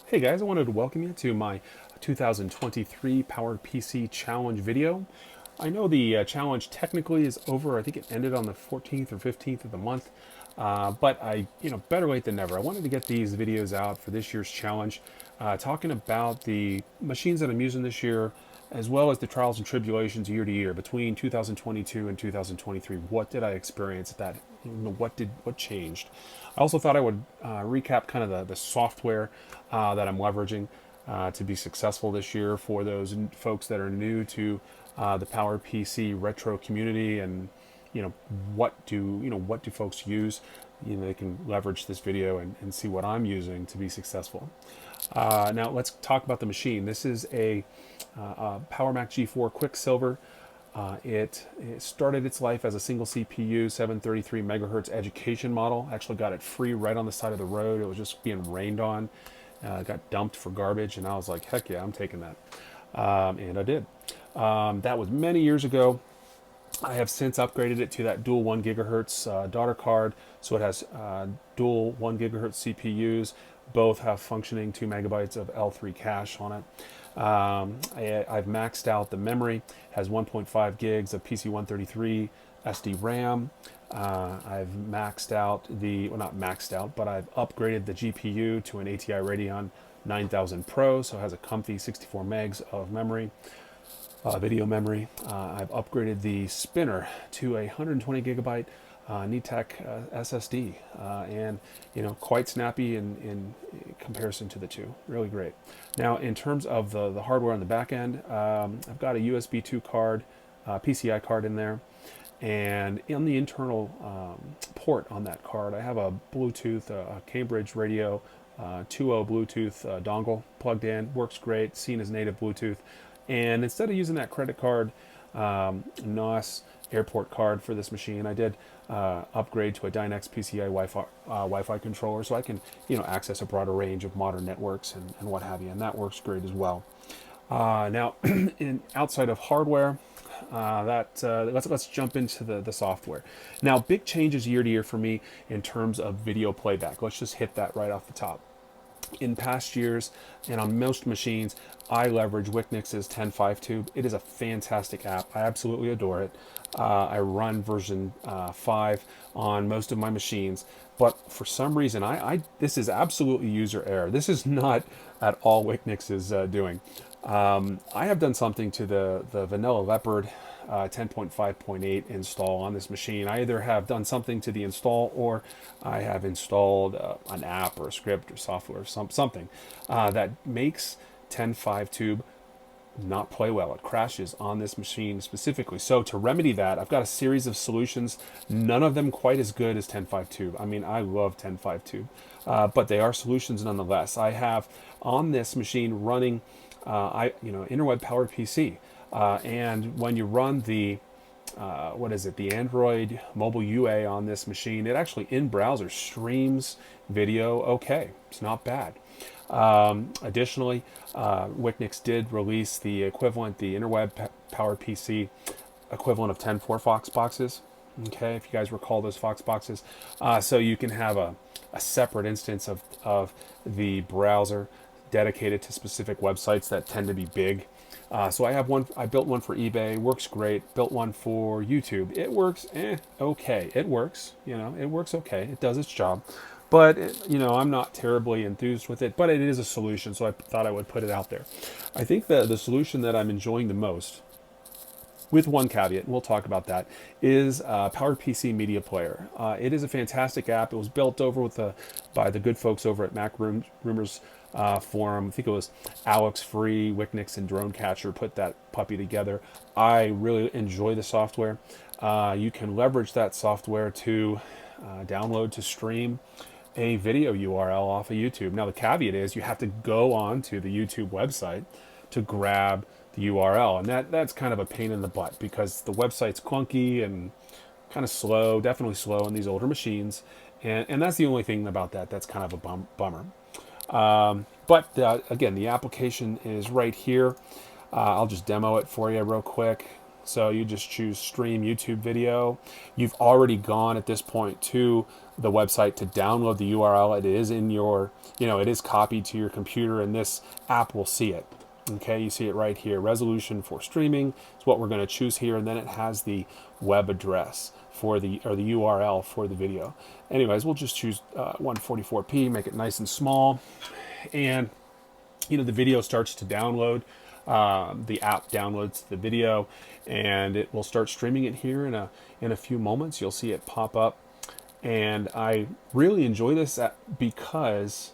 Hey guys, I wanted to welcome you to my 2023 PowerPC Challenge video. I know the challenge technically is over. I think it ended on the 14th or 15th of the month, but better late than never. I wanted to get these videos out for this year's challenge, talking about the machines that I'm using this year, as well as the trials and tribulations year to year between 2022 and 2023. What did I experience that? What changed? I also thought I would recap kind of the software that I'm leveraging to be successful this year for those folks that are new to the PowerPC retro community, and what do folks use. They can leverage this video and see what I'm using to be successful. Now let's talk about the machine. This is a Powermac G4 Quicksilver. It started its life as a single CPU, 733 megahertz education model. Actually got it free right on the side of the road. It was just being rained on. Got dumped for garbage, and I was like, heck yeah, I'm taking that. And I did. That was many years ago. I have since upgraded it to that dual 1 gigahertz daughter card, so it has dual 1 gigahertz CPUs. Both have functioning 2 megabytes of L3 cache on it. I've maxed out the memory, has 1.5 gigs of PC133 SD RAM. I've maxed out not maxed out, but I've upgraded the GPU to an ATI Radeon 9000 Pro, so it has a comfy 64 megs of memory. Video memory. I've upgraded the spinner to a 120 gigabyte NeTech SSD, and quite snappy in comparison to the two. Really great. Now, in terms of the hardware on the back end, I've got a USB 2 card, PCI card in there, and in the internal port on that card, I have a Bluetooth, a Cambridge Radio 2.0 Bluetooth dongle plugged in. Works great, seen as native Bluetooth. And instead of using that credit card, NOS airport card for this machine, I did upgrade to a Dynex PCI Wi-Fi controller, so I can access a broader range of modern networks and what have you, and that works great as well. Now, outside of hardware, let's jump into the software. Now, big changes year to year for me in terms of video playback. Let's just hit that right off the top. In past years, and on most machines, I leverage Wiknix's 10.5 tube. It is a fantastic app. I absolutely adore it. I run version 5 on most of my machines, but for some reason, this is absolutely user error. This is not at all Wiknix is doing. I have done something to the Vanilla Leopard 10.5.8 install on this machine. I either have done something to the install, or I have installed an app or a script or software or something that makes 10.5 tube not play well. It crashes on this machine specifically. So to remedy that, I've got a series of solutions, none of them quite as good as 10.5 tube. I mean, I love 10.5 tube, but they are solutions nonetheless. I have on this machine running interweb PowerPC. And when you run the the Android mobile UA on this machine, it actually in browser streams video okay. It's not bad. Additionally, Wiknix did release the equivalent, the interweb PowerPC equivalent of 10.4 Fox boxes. Okay, if you guys recall those Fox boxes. So you can have a separate instance of the browser dedicated to specific websites that tend to be big. So I have one. I built one for eBay. Works great. Built one for YouTube. It works. Okay. It works. It works okay. It does its job. But I'm not terribly enthused with it. But it is a solution, so I thought I would put it out there. I think the solution that I'm enjoying the most, with one caveat, and we'll talk about that, is PowerPC Media Player. It is a fantastic app. It was built over by the good folks over at Mac Rumors forum. I think it was Alex Free, Wiknix, and Dronecatcher put that puppy together. I really enjoy the software. You can leverage that software to download to stream a video URL off of YouTube. Now the caveat is you have to go on to the YouTube website to grab the URL, and that's kind of a pain in the butt because the website's clunky and kind of slow, definitely slow on these older machines, and that's the only thing about that's kind of a bummer. But again, the application is right here. I'll just demo it for you real quick. So you just choose stream YouTube video. You've already gone at this point to the website to download the URL. It is in your, it is copied to your computer, and this app will see it. Okay, you see it right here. Resolution for streaming is what we're going to choose here, and then it has the web address for the URL for the video. Anyways, we'll just choose 144p, make it nice and small, and the video starts to download. The app downloads the video, and it will start streaming it here in a few moments. You'll see it pop up, and I really enjoy this app because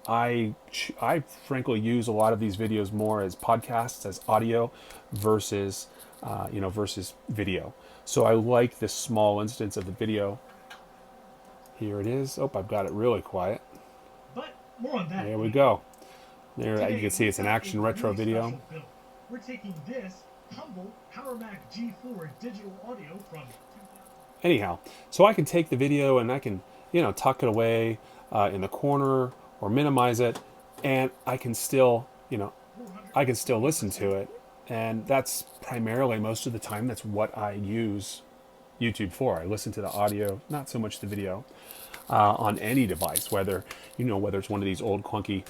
I frankly use a lot of these videos more as podcasts, as audio, versus versus video. So I like this small instance of the video. Here it is. Oh, I've got it really quiet. But more on that. There we go. There, Today, you can see it's an action retro video. We're taking this humble Powermac G4 digital audio from. Anyhow, so I can take the video and I can, tuck it away in the corner or minimize it, and I can still, listen to it. And that's primarily, most of the time, that's what I use YouTube for. I listen to the audio, not so much the video, on any device, whether it's one of these old clunky,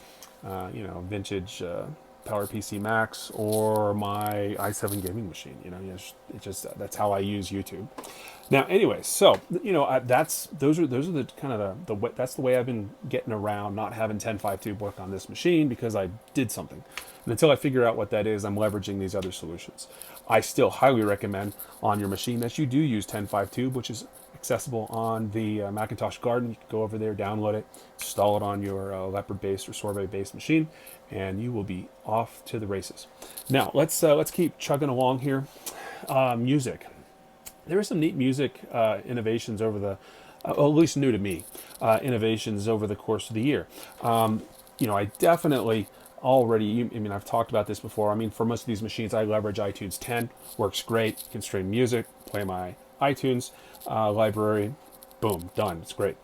vintage PowerPC Macs or my i7 gaming machine. That's how I use YouTube. Now, anyways, so that's the kind of that's the way I've been getting around not having 10.5 work on this machine, because I did something. And until I figure out what that is, I'm leveraging these other solutions. I still highly recommend on your machine that you do use 10.5, which is accessible on the Macintosh Garden. You can go over there, download it, install it on your Leopard-based or Sorbet-based machine, and you will be off to the races. Now, let's keep chugging along here. Music. There are some neat music innovations over the, at least new to me, innovations over the course of the year. I definitely already, I've talked about this before. For most of these machines, I leverage iTunes 10. Works great. You can stream music, play my iTunes library. Boom, done. It's great.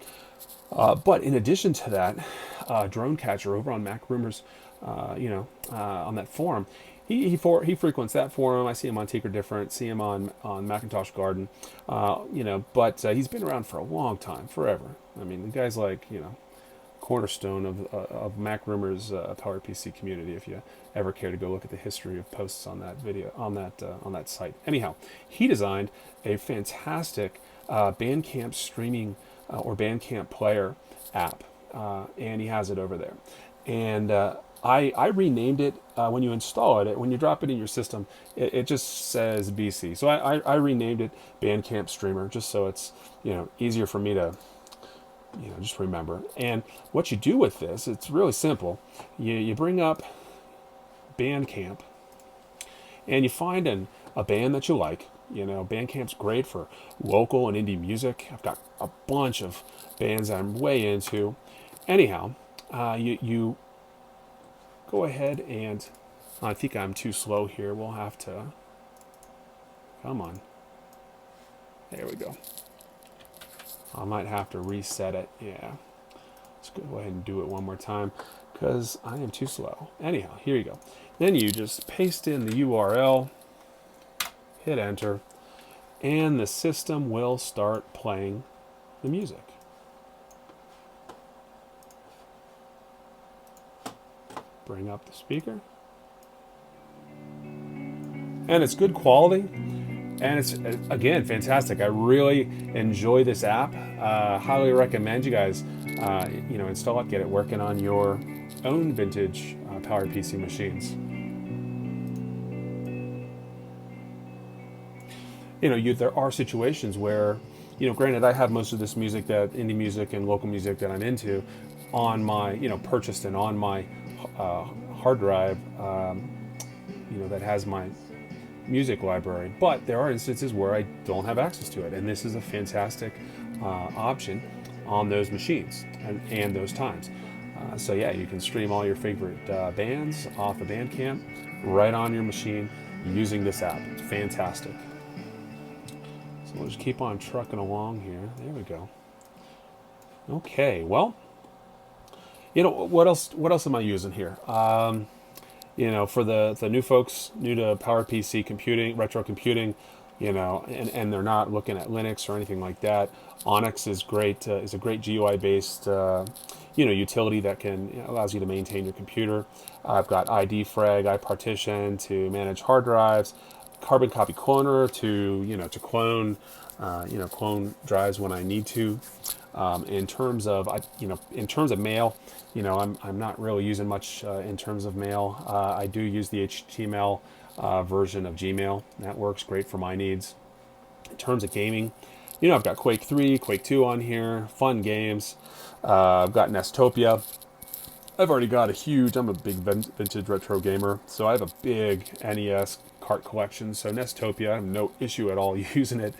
But in addition to that, Drone Catcher over on Mac Rumors, on that forum, he frequents that forum. I see him on Tinker Different, see him on Macintosh Garden, but he's been around for a long time, forever. The guy's like, cornerstone of Mac Rumors PowerPC community. If you ever care to go look at the history of posts on that video, on that site. Anyhow, he designed a fantastic Bandcamp streaming or Bandcamp player app, and he has it over there. And I renamed it when you install it. When you drop it in your system, it just says BC. So I renamed it Bandcamp Streamer, just so it's easier for me to just remember. And what you do with this, it's really simple. You bring up Bandcamp, and you find a band that you like. Bandcamp's great for local and indie music. I've got a bunch of bands that I'm way into. Anyhow, you go ahead and, I think I'm too slow here. We'll have to, come on. There we go. I might have to reset it. Yeah. Let's go ahead and do it one more time, because I am too slow. Anyhow, here you go. Then you just paste in the URL, hit enter, and the system will start playing the music. Bring up the speaker. And it's good quality. And it's, again, fantastic. I really enjoy this app. Highly recommend you guys, install it, get it working on your own vintage PowerPC machines. There are situations where, granted, I have most of this music, that indie music and local music that I'm into, on my, purchased and on my hard drive, that has my music library. But there are instances where I don't have access to it, and this is a fantastic option on those machines and those times. So yeah, you can stream all your favorite bands off of Bandcamp right on your machine using this app. It's fantastic. So we'll just keep on trucking along here. There we go. Okay, well, what else am I using here? for the new folks, new to PowerPC computing, retro computing, and they're not looking at Linux or anything like that. Onyx is great. Is a great GUI based, utility that allows you to maintain your computer. I've got IDFrag, iPartition to manage hard drives, Carbon Copy Cloner to clone drives when I need to. In terms of mail, I'm not really using much in terms of mail. I do use the HTML version of Gmail. That works great for my needs. In terms of gaming, I've got Quake 3, Quake 2 on here, fun games. I've got Nestopia. I've already got I'm a big vintage retro gamer, so I have a big NES cart collection. So Nestopia, I have no issue at all using it.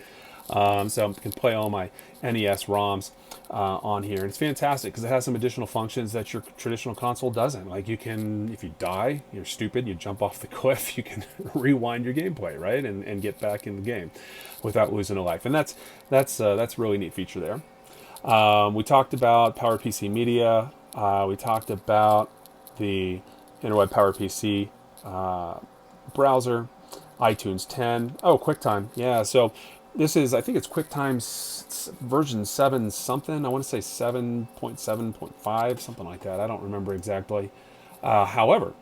So I can play all my NES ROMs on here. And it's fantastic because it has some additional functions that your traditional console doesn't. Like if you die, you're stupid, you jump off the cliff, you can rewind your gameplay, right? And get back in the game without losing a life. And that's a really neat feature there. We talked about PowerPC Media. We talked about the Interweb PowerPC browser, iTunes 10. Oh, QuickTime. Yeah, so this is, I think it's QuickTime version 7 something. I want to say 7.7.5, something like that. I don't remember exactly. However,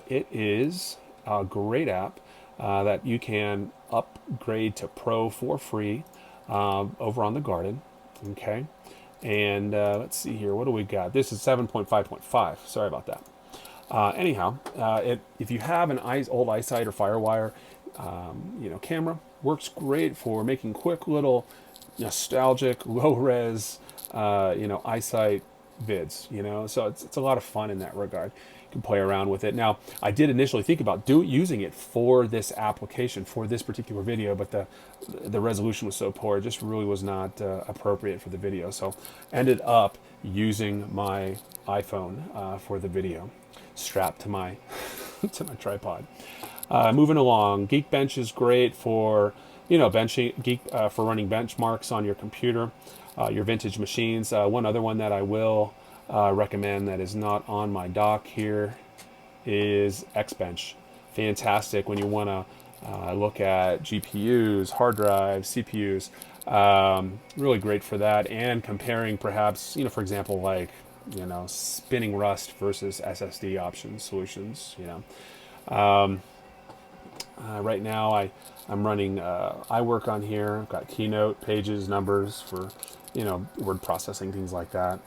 it is a great app that you can upgrade to Pro for free over on the Garden. Okay. And let's see here. What do we got? This is 7.5.5. Sorry about that. Anyhow, if you have an old iSight or FireWire, camera, works great for making quick little nostalgic, low-res, iSight vids. So it's a lot of fun in that regard. You can play around with it. Now, I did initially think about using it for this application, for this particular video, but the resolution was so poor, it just really was not appropriate for the video. So ended up using my iPhone for the video, strapped to my to my tripod. Moving along, Geekbench is great for for running benchmarks on your computer, your vintage machines. One other one that I will recommend that is not on my dock here is Xbench. Fantastic when you want to look at GPUs, hard drives, CPUs. Really great for that, and comparing perhaps, for example, like spinning Rust versus SSD options solutions. Right now I'm running iWork on here. I've got Keynote, Pages, Numbers for word processing, things like that.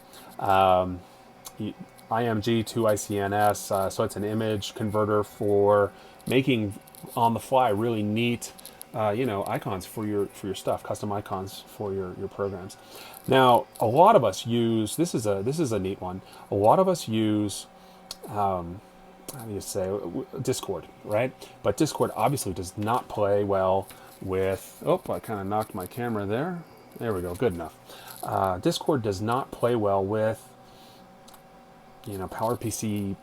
IMG to ICNS, so it's an image converter for making on the fly really neat icons for your stuff, custom icons for your programs. Now, a lot of us use this is a neat one. A lot of us use how do you say, Discord, right? But Discord obviously does not play well with, I kind of knocked my camera there. There we go, good enough. Discord does not play well with, PowerPC,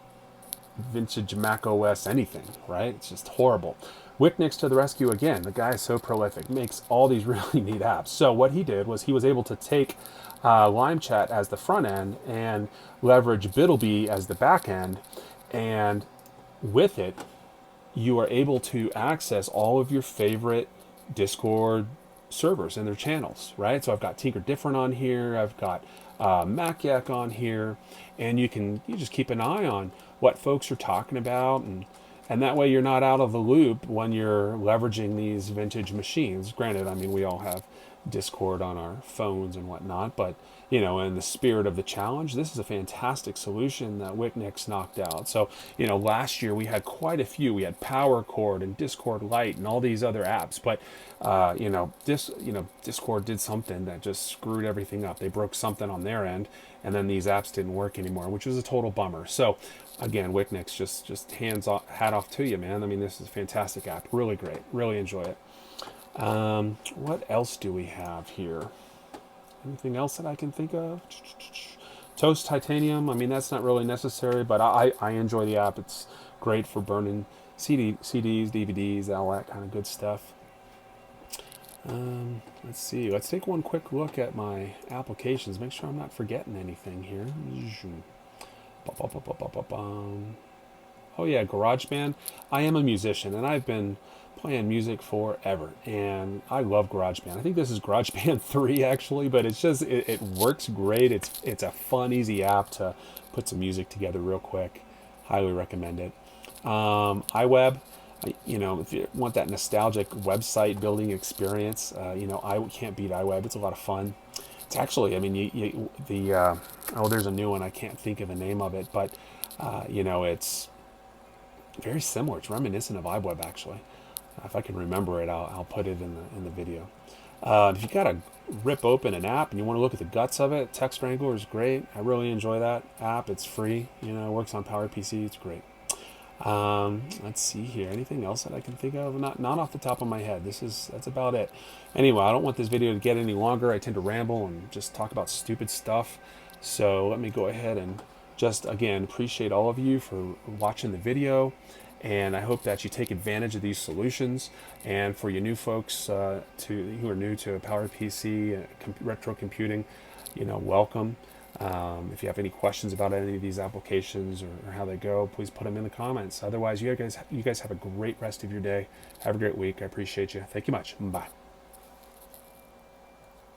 vintage Mac OS, anything, right? It's just horrible. Wicknix to the rescue again. The guy is so prolific, makes all these really neat apps. So what he did was he was able to take LimeChat as the front end and leverage Biddleby as the back end. And with it, you are able to access all of your favorite Discord servers and their channels, right? So I've got Tinker Different on here. I've got MacYak on here. And you just keep an eye on what folks are talking about. And that way you're not out of the loop when you're leveraging these vintage machines. Granted, I mean, we all have Discord on our phones and whatnot, but in the spirit of the challenge, this is a fantastic solution that Wicknix knocked out. So, last year we had quite a few. We had PowerChord and Discord Lite and all these other apps, but Discord did something that just screwed everything up. They broke something on their end, and then these apps didn't work anymore, which was a total bummer. So, again, Wicknix, just hat off to you, man. I mean, this is a fantastic app. Really great. Really enjoy it. What else do we have here? Anything else that I can think of? Toast Titanium. I mean, that's not really necessary, but I enjoy the app. It's great for burning CDs, DVDs, all that kind of good stuff. Let's see. Let's take one quick look at my applications. Make sure I'm not forgetting anything here. Oh yeah, GarageBand. I am a musician, and I've been playing music forever, and I love GarageBand. I think this is GarageBand 3 actually, but it's just it works great. It's a fun, easy app to put some music together real quick. Highly recommend it. iWeb, you know, if you want that nostalgic website building experience, you know, I can't beat iWeb. It's a lot of fun. It's actually, I mean, oh, there's a new one. I can't think of the name of it, but you know, it's very similar. It's reminiscent of iWeb actually. If I can remember it, I'll put it in the video. If you gotta rip open an app and you want to look at the guts of it, Text Wrangler is great. I really enjoy that app. It's free. You know, it works on PowerPC. It's great. Let's see here. Anything else that I can think of? Not off the top of my head. That's about it. Anyway, I don't want this video to get any longer. I tend to ramble and just talk about stupid stuff. So let me go ahead and just again appreciate all of you for watching the video. And I hope that you take advantage of these solutions. And for you new folks who are new to PowerPC, retro computing, you know, welcome. If you have any questions about any of these applications or how they go, please put them in the comments. Otherwise, you guys have a great rest of your day. Have a great week. I appreciate you. Thank you much. Bye.